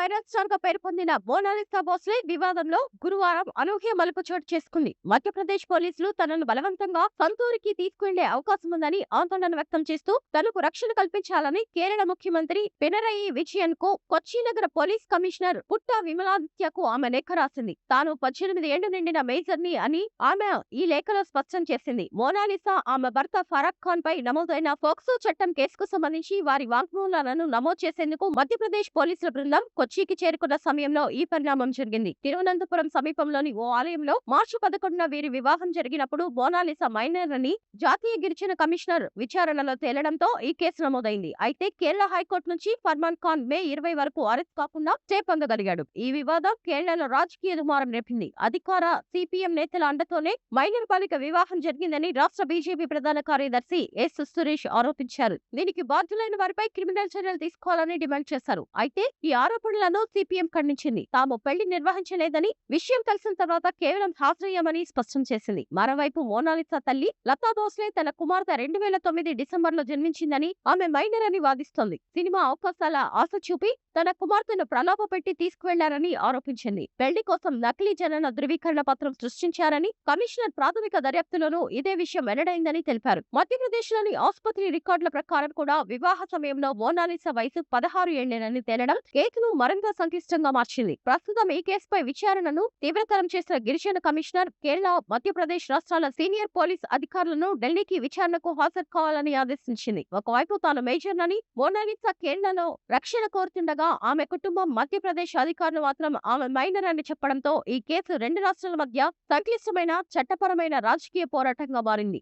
Viral star గా పేరు పొందిన మోనాలిసా భోస్లే వివాదంలో గురువారం అనూహ్య మలుపు చోటు చేసుకుంది. మధ్యప్రదేశ్ పోలీసులు తనను బలవంతంగా సొంతూరికి తీసుకువెళ్లే అవకాశం ఉందని ఆందోళన వ్యక్తం చేస్తూ తనకు రక్షణ కల్పించాలని కేరళ ముఖ్యమంత్రి పినరయి విజయన్ కు కొచ్చి నగర పోలీస్ కమిషనర్ పుట్ట విమలాదిత్యకు ఆమె లేఖ రాసింది. తాను 18 ఏళ్లు నిండిన మేజర్ ని అని ఆమె ఈ లేఖలో స్పష్టం చేసింది. మోనాలిసా ఆమె భర్త ఫరాక్ ఖాన్ పై నమోదైన ఫోక్సో చట్టం కేసుకు సంబంధించి వారి వాంగ్మూలాలను నమోదు చేసేందుకు మధ్యప్రదేశ్ పోలీసుల బృందం కొచ్చికి చేరుకున్న సమయంలో ఈ పరిణామం జరిగింది. తిరువనంతపురం సమీపంలోని ఓ ఆలయంలో మార్చి 11న వీరి వివాహం జరిగినప్పుడు మోనాలిసా మైనర్ అని జాతీయ గిరిజన కమిషనర్ విచారణలో తేలడంతో ఈ కేసు నమోదైంది. అయితే కేరళ హైకోర్టు నుంచి ఫర్మాన్ ఖాన్ మే 20 వరకు అరెస్ట్ కాకుండా స్టే పొందగలిగాడు. ఈ వివాదం కేరళలో రాజకీయ దుమారం రేపింది. అధికార సిపిఎం నేతల అండతోనే మైనర్ బాలిక వివాహం జరిగిందని రాష్ట్ర బీజేపీ ప్రధాన కార్యదర్శి ఎస్ సురేష్ ఆరోపించారు. దీనికి బాధ్యులైన వారిపై క్రిమినల్ చర్యలు తీసుకోవాలని డిమాండ్ చేశారు. అయితే ఈ ఆరోపణలను సిపిఎం ఖండించింది. తాము పెళ్లి నిర్వహించలేదని, విషయం తెలిసిన తర్వాత కేవలం హాజరయ్యామని స్పష్టం చేసింది. మరోవైపు మోనాలిసా తల్లి లతా భోస్లే తన కుమార్తె 2009 డిసెంబర్లో జన్మించిందని, ఆమె మైనర్ అని వాదిస్తోంది. సినిమా అవకాశాల ఆశ చూపి తన కుమార్తెను ప్రలోభ పెట్టి తీసుకువెళ్లారని ఆరోపించింది. పెళ్లి కోసం నకిలీ జనన ధృవీకరణ పత్రం సృష్టించారని కమిషనర్ ప్రాథమిక దర్యాప్తులోనూ ఇదే విషయం వెల్లడైందని తెలిపారు. మధ్యప్రదేశ్ లోని ఆసుపత్రి రికార్డుల ప్రకారం కూడా వివాహ సమయంలో మోనాలిసా వయసు 16 ఏళ్లేనని తేలడం కేసును మరింత సంక్లిష్టంగా మార్చింది. ప్రస్తుతం ఈ కేసుపై విచారణను తీవ్రతరం చేసిన గిరిజన కమిషనర్ కేరళ, మధ్యప్రదేశ్ రాష్ట్రాల సీనియర్ పోలీస్ అధికారులను ఢిల్లీకి విచారణకు హాజరు కావాలని ఆదేశించింది. ఒకవైపు తాను మేజర్నని మోనాలిసా కేరళలో రక్షణ కోరుతుండగా ఆమె కుటుంబం మధ్యప్రదేశ్ అధికారులు మాత్రం ఆమె మైనర్ అని చెప్పడంతో ఈ కేసు రెండు రాష్ట్రాల మధ్య సంక్లిష్టమైన చట్టపరమైన రాజకీయ పోరాటంగా మారింది.